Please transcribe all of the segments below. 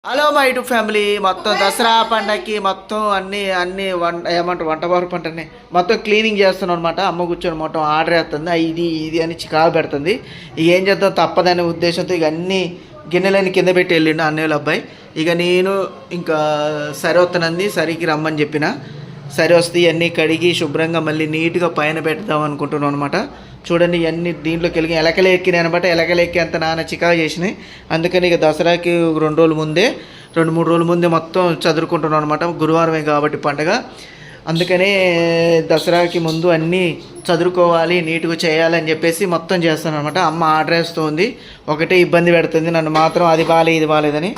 Hello my YouTube family, మొత్తం దసరా పండగకి మొత్తం అన్ని వంట వారు పంటని మొత్తం క్లీనింగ్ చేస్తున్నాం అనమాట. అమ్మ కూర్చొని మొత్తం ఆర్డర్ వేస్తుంది, ఇది అని చికాకు పెడుతుంది. ఇక ఏం చేద్దాం తప్పదనే ఉద్దేశంతో ఇక అన్ని గిన్నెలని కింద పెట్టి వెళ్ళిండు అన్నయ్యల అబ్బాయి. ఇక నేను ఇంకా సరి వస్తున్నది, సరికి రమ్మని చెప్పిన. సరి వస్తే ఇవన్నీ కడిగి శుభ్రంగా మళ్ళీ నీట్గా పైన పెడదాం అనుకుంటున్నాం అనమాట. చూడండి ఇవన్నీ దీంట్లోకి వెళ్ళి ఎలకలు ఎక్కినాయి అనమాట. ఎలకలు ఎక్కి అంత నాన్న చికాకు చేసినాయి. అందుకని ఇక దసరాకి 2-3 రోజుల ముందే మొత్తం చదువుకుంటున్నాం అనమాట. గురువారమే కాబట్టి పండగ, అందుకనే దసరాకి ముందు అన్నీ చదువుకోవాలి, నీట్గా చేయాలని చెప్పేసి మొత్తం చేస్తాను అనమాట. అమ్మ ఆర్డర్ వేస్తుంది, ఒకటే ఇబ్బంది పెడుతుంది నన్ను మాత్రం, అది బాగాలేదు ఇది బాగాలేదని.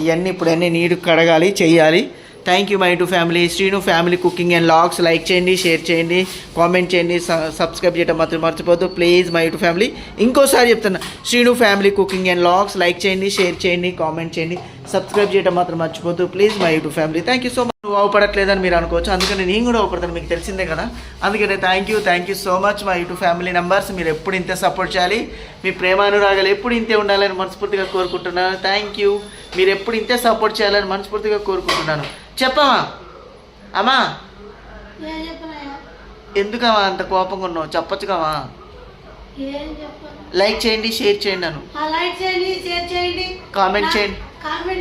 ఇవన్నీ ఇప్పుడు అన్నీ నీట్గా కడగాలి, చెయ్యాలి. Thank you my to family, Srinu family cooking and logs. Like చేయండి, షేర్ చేయండి, కామెంట్ చేయండి, సబ్స్క్రైబ్ చేయడం మాత్రం మర్చిపోద్దు ప్లీజ్ మై టు ఫ్యామిలీ. ఇంకోసారి చెప్తున్నా, Srinu family cooking and logs. Like చేయండి, షేర్ చేయండి, కామెంట్ చేయండి, సబ్స్క్రైబ్ చేయడం మాత్రం మర్చిపోద్దు please my to family. Thank you so much. అవపడట్లేదని మీరు అనుకోవచ్చు, అందుకని నేను కూడా అవపడతాను, మీకు తెలిసిందే కదా. అందుకనే thank you so much my to family members. మీరు ఎప్పుడు ఇంతే సపోర్ట్ చేయాలి, మీ ప్రేమానురాగాలు ఎప్పుడు ఇంతే ఉండాలని మనస్ఫూర్తిగా కోరుకుంటున్నాను. Thank you. మీరు ఎప్పుడు ఇంతే సపోర్ట్ చేయాలని మనస్ఫూర్తిగా కోరుకుంటున్నాను. చెప్పమ్మా, అమ్మా ఎందుకమ్మా అంత కోపంగా ఉన్నావు, చెప్పొచ్చు కమ్మా. లైక్ చేయండి, షేర్ చేయండి, నన్ను కామెంట్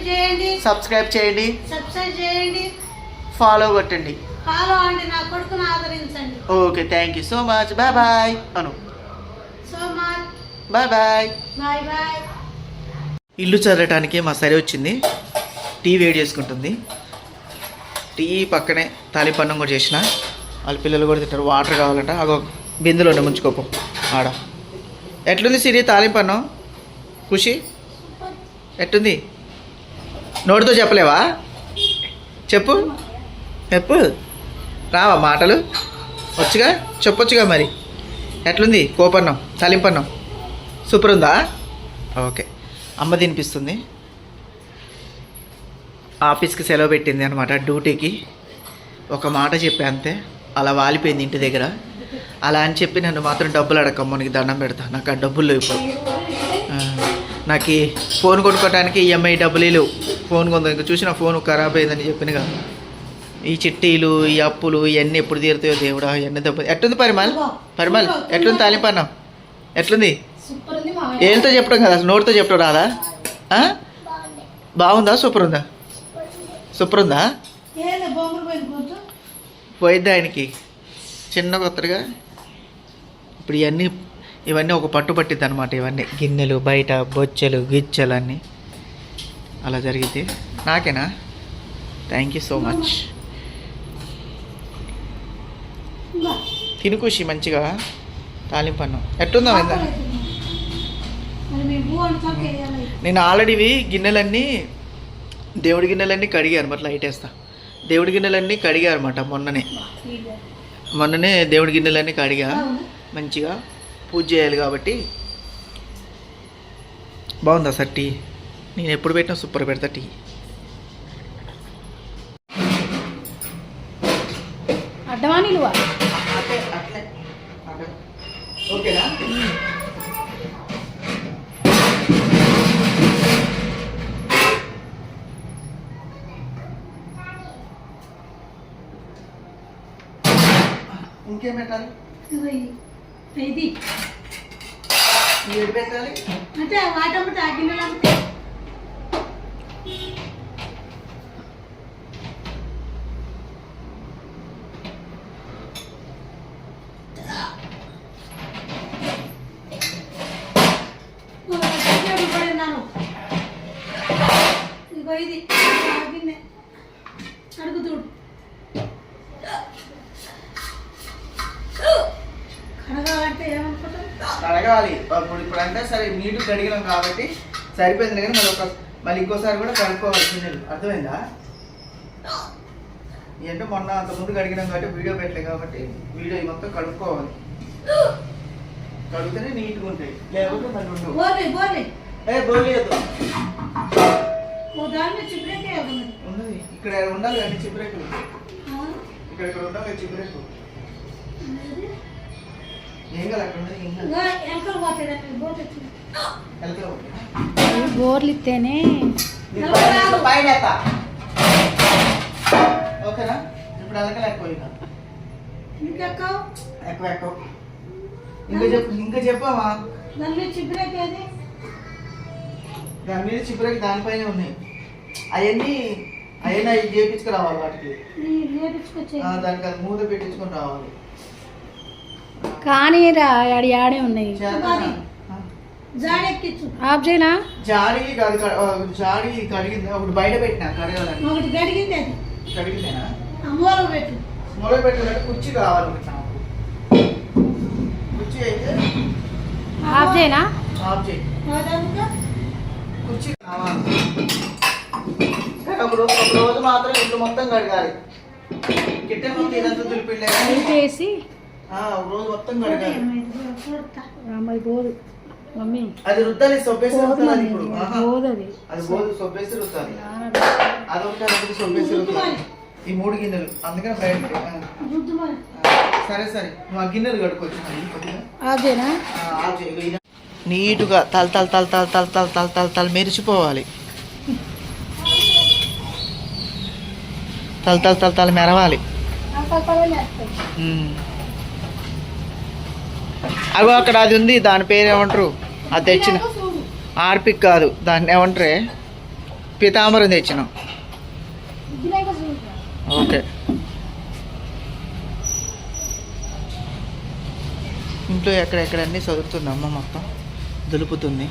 చేయండి, సబ్స్క్రైబ్ చేయండి, ఫాలో కొట్టండి. Okay, thank you so much. Bye bye Anu. Bye bye. ఇల్లు చదవటానికి మా సరి వచ్చింది, టీ వేడి చేసుకుంటుంది. టీ పక్కనే తాలిపన్నం కూడా చేసిన, వాళ్ళ పిల్లలు కూడా తింటారు. వాటర్ కావాలంట, అగో బిందులో ముంచుకోపో ఆడ. ఎట్లుంది సిరి తాలింపన్నం? ఖుషి ఎట్లుంది? నోటితో చెప్పలేవా? చెప్పు రావా మాటలు వచ్చుగా, చెప్పొచ్చుగా మరి. ఎట్లుంది కోపన్నం, తాలింపన్నం? సూపర్ ఉందా? ఓకే. అమ్మ తినిపిస్తుంది. ఆఫీస్కి సెలవు పెట్టింది అనమాట, డ్యూటీకి. ఒక మాట చెప్పా అంతే, అలా వాలిపోయింది ఇంటి దగ్గర. అలా అని చెప్పి నన్ను మాత్రం డబ్బులు అడగమ్మ, నీకు దండం పెడతా, నాకు ఆ డబ్బులు లేవు. నాకు ఫోన్ కొనుక్కోవడానికి ఈఎంఐ డబ్బులు లేవు. ఫోన్ కొంత చూసిన ఫోన్ ఖరాబ్ అయిందని చెప్పిన కదా. ఈ చిట్టీలు, ఈ అప్పులు ఇవన్నీ ఎప్పుడు తీరుతాయో దేవుడా, ఇవన్నీ దెబ్బ. ఎట్లుంది పరిమళ్ ఎట్లుంది తాలింపన్నం? ఎట్లుంది? ఏళ్ళతో చెప్పడం కదా, అసలు నోటితో చెప్పడం రాదా? బాగుందా? సూపర్ ఉందా? పోయిద్దా ఆయనకి చిన్న కొత్తగా. ఇప్పుడు ఇవన్నీ ఒక పట్టు పట్టిద్ది అనమాట. ఇవన్నీ గిన్నెలు, బయట బొచ్చెలు, గిచ్చెలు అన్నీ అలా జరిగితే నాకేనా? Thank you so much. తినుకూసి మంచిగా తాలింపన్నం. ఎట్లుందా? నేను ఆల్రెడీ గిన్నెలన్నీ, దేవుడి గిన్నెలన్నీ కడిగారు అనమాట. లైట్ వేస్తా. దేవుడి గిన్నెలన్నీ కడిగారు అనమాట మొన్ననే దేవుడి గిన్నెలన్నీ కడిగా. మంచిగా పూజ చేయాలి కాబట్టి. బాగుందా సార్ టీ? నేను ఎప్పుడు పెట్టినా సూపర్ పెడతా టీ. ఓకేనా? ఇంకేం పెట్టాలి? ఏడు పెట్టాలి అంటే వాటమ్మట గిన్నెలు ఇగో ఇది గిన్నె అడుగుతుడు. కడగాలి ఇప్పుడు అంటే సరే నీటు కడిగినాం కాబట్టి సరిపోయింది, కానీ మళ్ళీ ఇంకోసారి కూడా కడుక్కోవాలి గిన్నెలు. అర్థమైందా? ఏంటో మొన్న అంతకుముందు కడిగినాం కాబట్టి వీడియో పెట్టలే కాబట్టి వీడియో మొత్తం కడుక్కోవాలి. కడిగితేనే నీట్గా ఉంటాయి, లేకపోతే మళ్ళీ ఉండవు. ఉన్నది ఇక్కడ ఉండాలి కానీ చిబ్రేకులు ఇక్కడ ఉండాలి. చిబ్రేకు ఏం కాదు అక్కడ ఉన్నది ఏం కాదు. ఎలకలు కొట్టినా? బోర్లు ఇస్తేనే పైన ఎత్తా. ఓకేనా? ఇప్పుడు ఎలకలు ఎక్కువ ఇక ఎక్కువ ఎక్కువ ఇంకా చెప్పావా? దాని మీద చిప్పురేకి దానిపైన ఉన్నాయి. అవన్నీ అవి చేపించుకురావాలి. వాటికి దానికి అది మూత పెట్టించుకొని రావాలి. కానీ ఆడే ఉన్నాయి. ఆఫ్ చేయనా? జాడి జాడి కడిగింది. ఒకటి బయట పెట్టినా కడగాలని. కడిగిందేనా? మూల పెట్టాలంటే కుర్చీ కావాలి. కుర్చీ అయితే ఆఫ్ చేయనా? ఆఫ్ చేయి. కుర్చీ కావాలి. ఒక రోజు మాత్రం ఇల్లు మొత్తం కడగాలి. కిట్టె మొత్తం ఇదంతా తులిపిల్లేసి ఒక రోజు మొత్తం కడగాలి. మమ్మీ అది రుద్దాలి. సొబ్బేసి రుద్దాలి. ఇప్పుడు అది బోదు. సొబ్బేసి రుద్దాలి. అది ఒకటి సొబ్బేసి రుద్దాలి. ఈ 3 గిన్నెలు అందుకని బయట. సరే సరే నువ్వు ఆ గిన్నెలు కడుకోవచ్చు. నీటుగా తల తల తల తల తల తల తల తల తల మెరిచిపోవాలి. తల తల తల తల మెరవాలి. అగో అక్కడ అది ఉంది. దాని పేరు ఏమంటారు? అది తెచ్చిన ఆర్పిక్ కాదు, దాన్ని ఏమంటారే, పీతాంబరం తెచ్చినాం. ఓకే. ఇంట్లో ఎక్కడెక్కడన్నీ చదువుతుంది అమ్మ. మొత్తం దులుపుతుంది.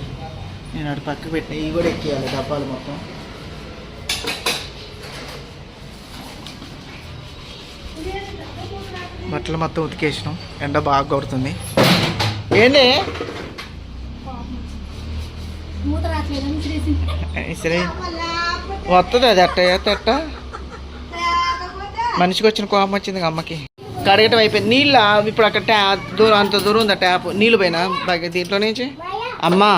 నేను అటు పక్క పెట్టిన. ఇవి కూడా ఎక్కియాలి డబ్బాలు మొత్తం. బట్టలు మొత్తం ఉతికేసినాం. ఎండ బాగా కొడుతుంది. ఏంటి సరే వస్తుంది అది. అట్ట మనిషికి వచ్చిన కోపం వచ్చింది అమ్మకి. కడగటం అయిపోయింది. నీళ్ళ ఇప్పుడు అక్కడ దూరం అంత దూరం ఉంది ట్యాప్. నీళ్ళు పోయినా దీంట్లో నుంచి. అమ్మా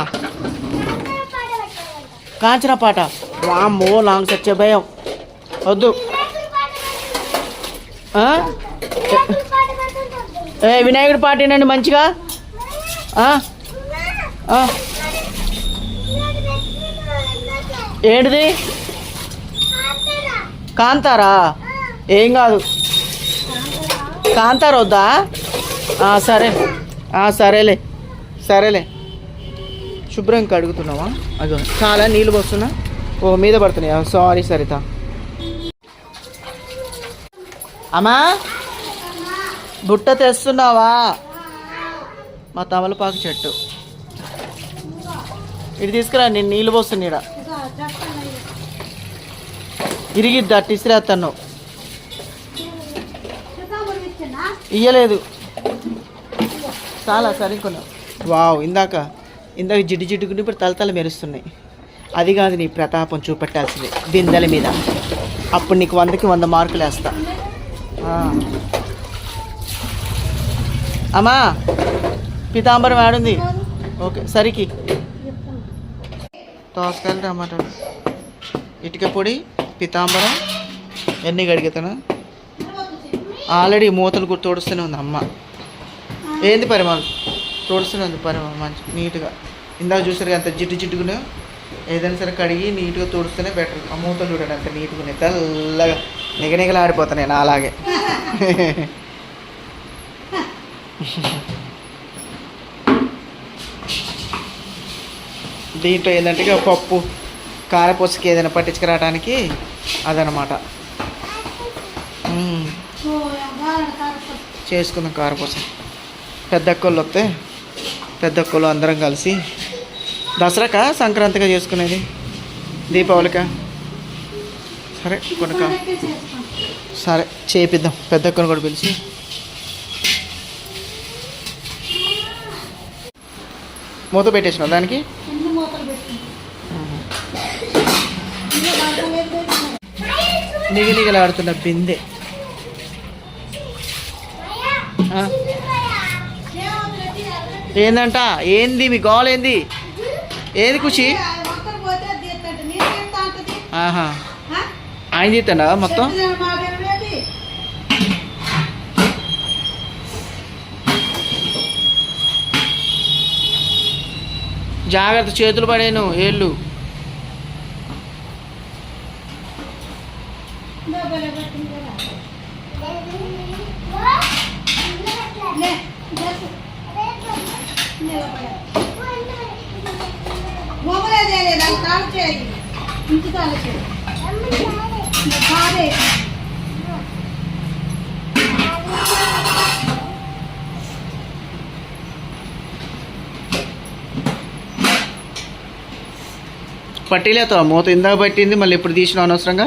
కాంచన పాట. వామ్మో లాంగ్ సచ్చే భయం వద్దు. వినాయకుడి పాట ఏంటండి మంచిగా. ఏంటిది? కాంతారా? ఏం కాదు. కాంతారా వద్దా? సరే సరేలే సరేలే. శుభ్రం కడుగుతున్నావా? అదో చాలా నీళ్ళు పోస్తున్నా. ఓ మీద పడుతున్నాయా? సారీ సరిత. అమ్మా బుట్ట తెస్తున్నావా? మా తమలపాకు చెట్టు ఇటు తీసుకురా. నేను నీళ్ళు పోస్తున్నా. ఈడ ఇరిగిద్దా? ఇసిరేస్తాను. ఇయ్యలేదు. చాలా సరికొన్నావు. వావ్ ఇందాక జిడ్డు జిడ్డుకుని ఇప్పుడు తలతల మెరుస్తున్నాయి. అది కాదు నీ ప్రతాపం చూపెట్టాల్సింది బిందెల మీద. అప్పుడు నీకు 100కి 100 మార్కులు వేస్తా. అమ్మా పీతాంబరం ఆడుంది. ఓకే సరికి. దోసకాయలు టమాటాలు ఇటుక పొడి పీతాంబరం ఎన్ని కడిగితేనా ఆల్రెడీ మూతలు తోడుస్తూనే ఉంది అమ్మ. ఏంది పరిమాణం తోడుస్తూనే ఉంది పరిమాణం మంచి నీట్గా. ఇందాక చూసారు అంత జిడ్డు జిడ్డుకునే. ఏదైనా సరే కడిగి నీట్గా తోడుస్తూనే బెటర్. ఆ మూతలు చూడండి అంత నీట్గా తెల్లగా నిగనిగలాడిపోతాను నేను అలాగే. దీంట్లో ఏంటంటే పప్పు కారపూసకి ఏదైనా పట్టించుకురావడానికి అదనమాట. చేసుకుందాం కారపూస. పెద్దక్కళ్ళు వస్తే పెద్దక్కళ్ళు అందరం కలిసి దసరాకా సంక్రాంతిగా చేసుకునేది దీపావళికా? సరే కొనుక సరే చేపిద్దాం. పెద్దక్కను కూడా పిలిచి. మూత పెట్టేసిన దానికి. నిగనిగలాడుతున్న బిందె. ఏందంట? ఏంది మీ గోల్? ఏంది ఏది ఖుషి? ఆయన తీస్తాడా మొత్తం? జాగ్రత్త, చేతులు పడేను ఏళ్ళు. పట్టీలేతో మూత ఇందాక పట్టింది, మళ్ళీ ఇప్పుడు తీసిన అనవసరంగా.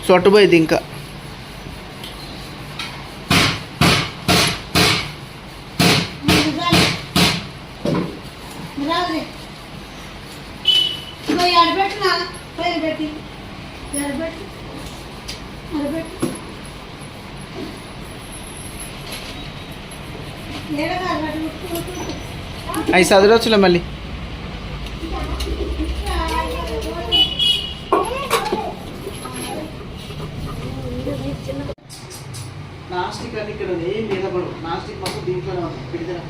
సొట్టుపోయింది ఇంకా. అవి చదవచ్చులే మళ్ళీ. నాస్టిక్ అని ఇక్కడ ఉంది, ఏం నిలబడు. నాస్టిక్ మొత్తం దీంట్లోనే ఉంది. పిడిదల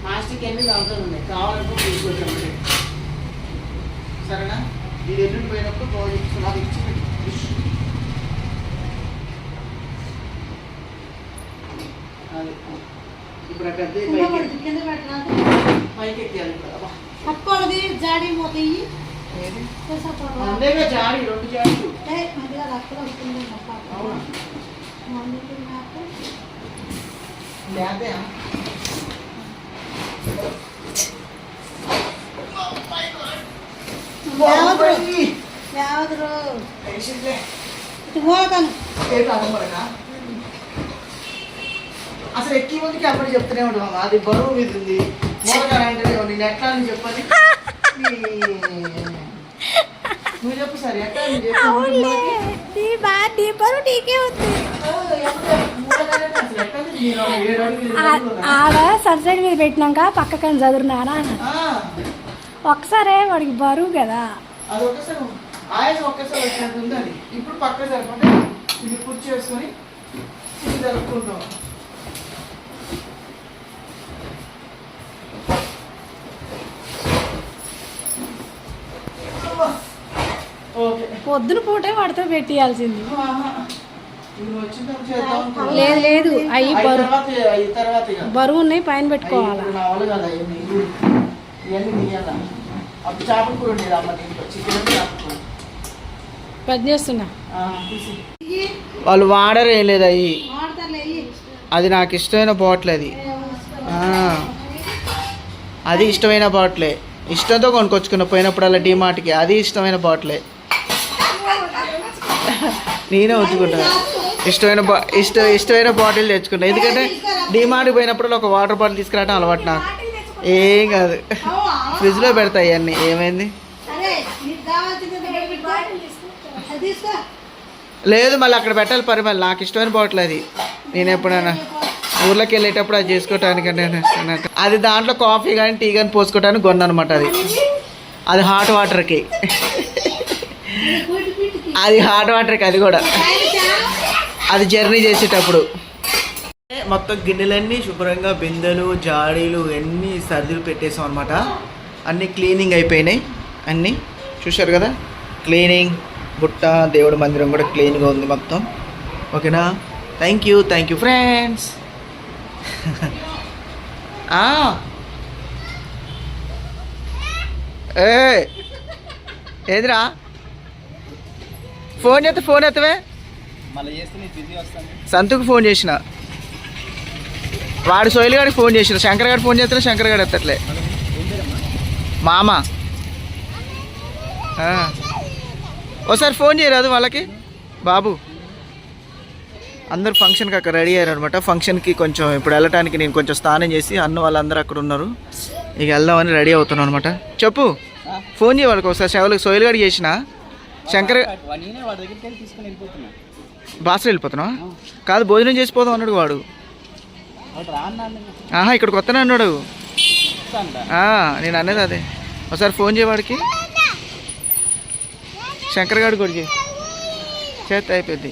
నాస్టిక్ అన్ని దాంట్లో ఉన్నాయి, కావాలంటే తీసుకొచ్చామంటే. సరేనా? ఇది ఎల్లుండి పోయినప్పుడు నాకు ఇచ్చి అది ఇప్పుడు అక్కడ పైకి ఎక్కాలి. పట్టుకోవాలి జాడీ మూత అంతేగా జాడి, 2 జాడీలు. లేతే అసలు ఎక్కి ముందుకి అప్పుడు చెప్తూనే ఉంటాం, అది బరువు మీద ఉంది మూలకరా అంటే నేను ఎట్లా అని చెప్పని. నువ్వు చెప్పు సార్ ఎట్లా ఆడ సబ్సైడ్ మీద పెట్టినాక పక్కకని చదువున్నానా ఒక్కసారే వాడికి బరువు కదా. అది ఒక్కసారి ఆయాసం ఒక్కసారి వచ్చినట్టు ఉందని ఇప్పుడు పక్క జరపంటే ఇది కుర్చీ వేసుకొని ఇది జరుపుకుంటాం. పొద్దున పూటే వాడితో పెట్టియాల్సింది. లేదు లేదు, అవి బరువు ఉన్నాయి, పైన పెట్టుకోవాలి. పెద్ద చేస్తున్నా వాళ్ళు వాడరు, ఏం లేదు అవి. అది నాకు ఇష్టమైన బాటిల్, అది ఇష్టమైన బాటిలే. ఇష్టంతో కొనుక్కొచ్చుకున్న పోయినప్పుడు అలా డిమార్ట్కి, అది ఇష్టమైన బాటిలే. నేనే ఉంచుకుంటాను, ఇష్టమైన బాటిల్ తెచ్చుకున్నా. ఎందుకంటే డిమార్ట్కి పోయినప్పుడు ఒక వాటర్ బాటిల్ తీసుకురావడం అలవాటు నాకు. ఏం కాదు, ఫ్రిడ్జ్లో పెడతాయి అన్నీ. ఏమైంది? లేదు మళ్ళీ అక్కడ పెట్టాలి పరిమళ. నాకు ఇష్టమైన బాటిల్ అది. నేను ఎప్పుడైనా ఊర్లోకి వెళ్ళేటప్పుడు అది చేసుకోవటానికి అది దాంట్లో కాఫీ కానీ టీ కానీ పోసుకోవటానికి కొన్నాను అనమాట. అది హాట్ వాటర్కి, అది హాట్ వాటర్కి. అది కూడా అది జర్నీ చేసేటప్పుడు. మొత్తం గిన్నెలన్నీ శుభ్రంగా, బిందెలు జాడీలు అన్నీ సర్దులు పెట్టేసాం అనమాట. అన్నీ క్లీనింగ్ అయిపోయినాయి. అన్నీ చూశారు కదా, క్లీనింగ్. బుట్ట దేవుడి మందిరం కూడా క్లీన్గా ఉంది మొత్తం. ఓకేనా? Thank you friends. ఏదిరా ఫోన్ ఎత్తవే. సంతుకు ఫోన్ చేసిన, వాడు సోయిల్ గారికి ఫోన్ చేసిన. శంకర్ గారు ఫోన్ చేస్తున్నా, శంకర్ గారు ఎత్తట్లే. మామ ఒకసారి ఫోన్ చేయరాదు వాళ్ళకి. బాబు అందరు ఫంక్షన్కి అక్కడ రెడీ అయ్యారు అనమాట. ఫంక్షన్కి కొంచెం ఇప్పుడు వెళ్ళటానికి నేను కొంచెం స్నానం చేసి అన్న వాళ్ళందరూ అక్కడ ఉన్నారు. ఇక వెళ్దామని రెడీ అవుతున్నాను అనమాట. చెప్పు, ఫోన్ చేయ వాళ్ళకి ఒకసారి. సోయిల్ గారికి చేసిన, శంకర్ బాసర వెళ్ళిపోతున్నావా? కాదు, భోజనం చేసిపోదాం అన్నాడు వాడు. ఆహా, ఇక్కడికి వస్తానే అన్నాడు. నేను అనేది అదే. ఒకసారి ఫోన్ చేయవాడికి, శంకర్ గాడి కొడికి చేస్తే అయిపోద్ది.